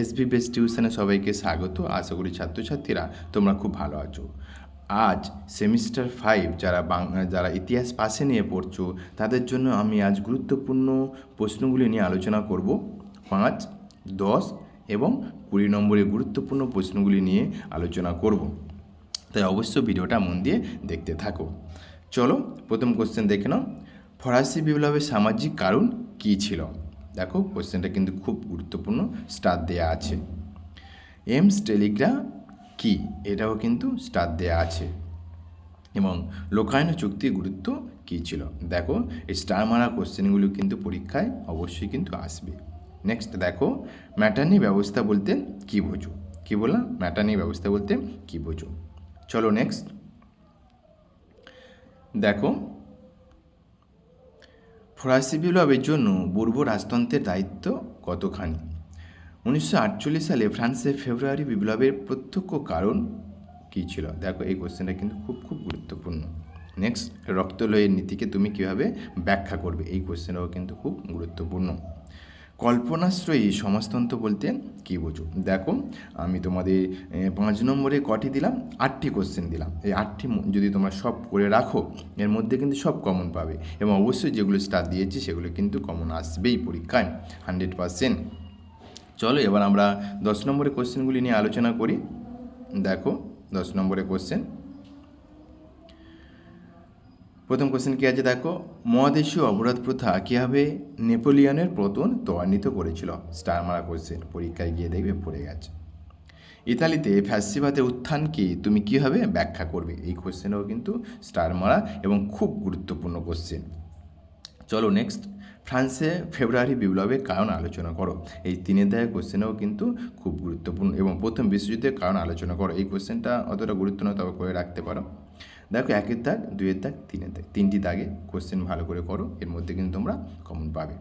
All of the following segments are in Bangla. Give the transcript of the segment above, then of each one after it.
এসবি বেস্ট টিউশনে সবাইকে স্বাগত। আশা করি ছাত্রছাত্রীরা তোমরা খুব ভালো আছো। আজ সেমিস্টার 5 যারা ইতিহাস পাশে নিয়ে পড়ছো তাদের জন্য আমি আজ গুরুত্বপূর্ণ প্রশ্নগুলি নিয়ে আলোচনা করব। 5, 10 এবং 20 নম্বরের গুরুত্বপূর্ণ প্রশ্নগুলি নিয়ে আলোচনা করব। তাই অবশ্যই ভিডিওটা মন দিয়ে দেখতে থাকো। চলো প্রথম কোশ্চেন দেখে নাও। ফরাসি বিপ্লবের সামাজিক কারণ কী ছিল? দেখো কোশ্চেনটা কিন্তু খুব গুরুত্বপূর্ণ, স্টার দেয়া আছে। এমস টেলিগ্রাম কি, এটাও কিন্তু স্টার দেয়া আছে। এবং লোকায়ন চুক্তির গুরুত্ব কী ছিল? দেখো এই স্টার মারা কোশ্চেনগুলো কিন্তু পরীক্ষায় অবশ্যই কিন্তু আসবে। নেক্সট দেখো, ম্যাটার্নি ব্যবস্থা বলতে কী বোঝো? কী বললাম? ম্যাটার্নি ব্যবস্থা বলতে কী বোঝো? চলো নেক্সট দেখো, ফরাসি বিপ্লবের জন্য পূর্ব রাজতন্ত্রের দায়িত্ব কতখানি? 1948 সালে ফ্রান্সের ফেব্রুয়ারি বিপ্লবের প্রত্যক্ষ কারণ কী ছিল? দেখো এই কোশ্চেনটা কিন্তু খুব গুরুত্বপূর্ণ। নেক্সট, রক্তলয়ের নীতিকে তুমি কীভাবে ব্যাখ্যা করবে? এই কোশ্চেনটাও কিন্তু খুব গুরুত্বপূর্ণ। কল্পনাশ্রয়ী সমাজতন্ত্র বলতে কী বোঝো? দেখো আমি তোমাদের 5 নম্বরে কটি দিলাম? 8টি কোশ্চেন দিলাম। এই 8টি যদি তোমরা সব করে রাখো এর মধ্যে কিন্তু সব কমন পাবে, এবং অবশ্যই যেগুলো স্টার দিয়েছি সেগুলো কিন্তু কমন আসবেই পরীক্ষায় 100%। চলো এবার আমরা 10 নম্বরের কোশ্চেনগুলি নিয়ে আলোচনা করি। দেখো 10 নম্বরের কোশ্চেন, প্রথম কোশ্চেন কী আছে দেখো, মহাদেশীয় অবরোধ প্রথা কীভাবে নেপোলিয়নের পতন ত্বরান্বিত করেছিল? স্টার মারা কোশ্চেন, পরীক্ষায় গিয়ে দেখবে পড়ে গেছে। ইতালিতে ফ্যাসিবাদের উত্থানকে তুমি কীভাবে ব্যাখ্যা করবে? এই কোশ্চেনও কিন্তু স্টার মারা এবং খুব গুরুত্বপূর্ণ কোশ্চেন। চলো নেক্সট, ফ্রান্সে ফেব্রুয়ারি বিপ্লবের কারণ আলোচনা করো। এই 3 অধ্যায়ের কোশ্চেনও কিন্তু খুব গুরুত্বপূর্ণ। এবং প্রথম বিশ্বযুদ্ধের কারণ আলোচনা করো। এই কোশ্চেনটা অতটা গুরুত্ব নয়, তবে করে রাখতে পারো। দেখো 1 দাগ, 2 দাগ, 3 দাগ, 3টি দাগে কোশ্চেন ভালো করে করো, এর মধ্যে কিন্তু তোমরা কমন পাবে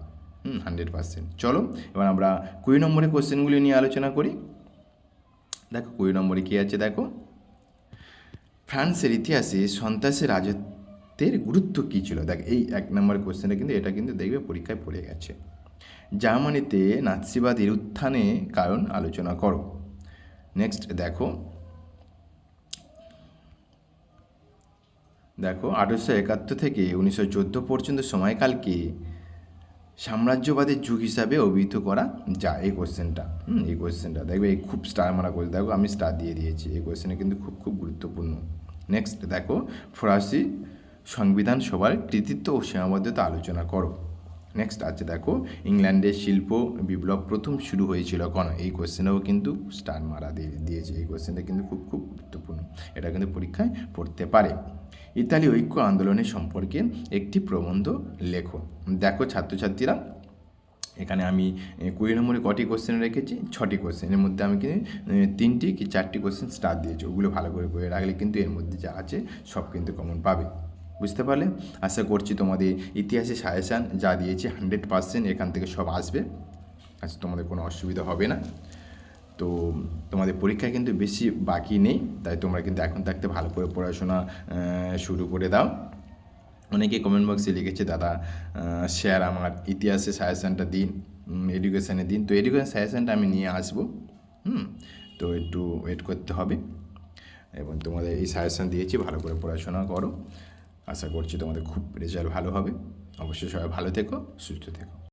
100%। চলো এবার আমরা 20 নম্বরের কোশ্চেনগুলি নিয়ে আলোচনা করি। দেখো 20 নম্বরে কী আছে দেখো, ফ্রান্সের ইতিহাসে সন্ত্রাসের রাজত্বের গুরুত্ব কী ছিল? দেখ এই 1 নম্বরের কোশ্চেনটা কিন্তু এটা কিন্তু দেখবে পরীক্ষায় পড়ে গেছে। জার্মানিতে নাৎসিবাদের উত্থানে কারণ আলোচনা করো। নেক্সট দেখো 1871 থেকে 1914 পর্যন্ত সময়কালকে সাম্রাজ্যবাদের যুগ হিসাবে অভিহিত করা যায়। এই কোশ্চেনটা দেখবে এই খুব স্টার মারা কোশ্চেন। দেখো আমি স্টার দিয়ে দিয়েছি, এই কোশ্চেনটা কিন্তু খুব গুরুত্বপূর্ণ। নেক্সট দেখো, ফরাসি সংবিধান সভার কৃতিত্ব ও সীমাবদ্ধতা আলোচনা করো। নেক্সট আছে দেখো, ইংল্যান্ডের শিল্প বিপ্লব প্রথম শুরু হয়েছিল কেন? এই কোশ্চেনেও কিন্তু স্টার মারা দিয়েছে। এই কোশ্চেনটা কিন্তু খুব গুরুত্বপূর্ণ, এটা কিন্তু পরীক্ষায় পড়তে পারে। ইতালি ঐক্য আন্দোলনের সম্পর্কে একটি প্রবন্ধ লেখো। দেখো ছাত্রছাত্রীরা, এখানে আমি 20 নম্বরে কটি কোশ্চেন রেখেছি? 6টি কোশ্চেন। এর মধ্যে আমি কিন্তু 3টি কি 4টি কোশ্চেন স্টার দিয়েছি। ওগুলো ভালো করে রাখলে কিন্তু এর মধ্যে যা আছে সব কিন্তু কমন পাবে। বুঝতে পারলে? আশা করছি তোমাদের ইতিহাসে সাজেশান যা দিয়েছি 100% এখান থেকে সব আসবে। আচ্ছা, তোমাদের কোনো অসুবিধা হবে না। তো তোমাদের পরীক্ষা কিন্তু বেশি বাকি নেই, তাই তোমরা কিন্তু এখন থাকতে ভালো করে পড়াশোনা শুরু করে দাও। অনেকেই কমেন্ট বক্সে লিখেছে, দাদা স্যার আমার ইতিহাসে সাজেশানটা দিন, এডুকেশানে দিন। তো এডুকেশান সাজেশানটা আমি নিয়ে আসবো। তো একটু ওয়েট করতে হবে, এবং তোমাদের এই সাজেশান দিয়েছি, ভালো করে পড়াশোনা করো। আশা করছি তোমাদের খুব রেজাল্ট ভালো হবে। অবশ্যই সবাই ভালো থেকো, সুস্থ থেকো।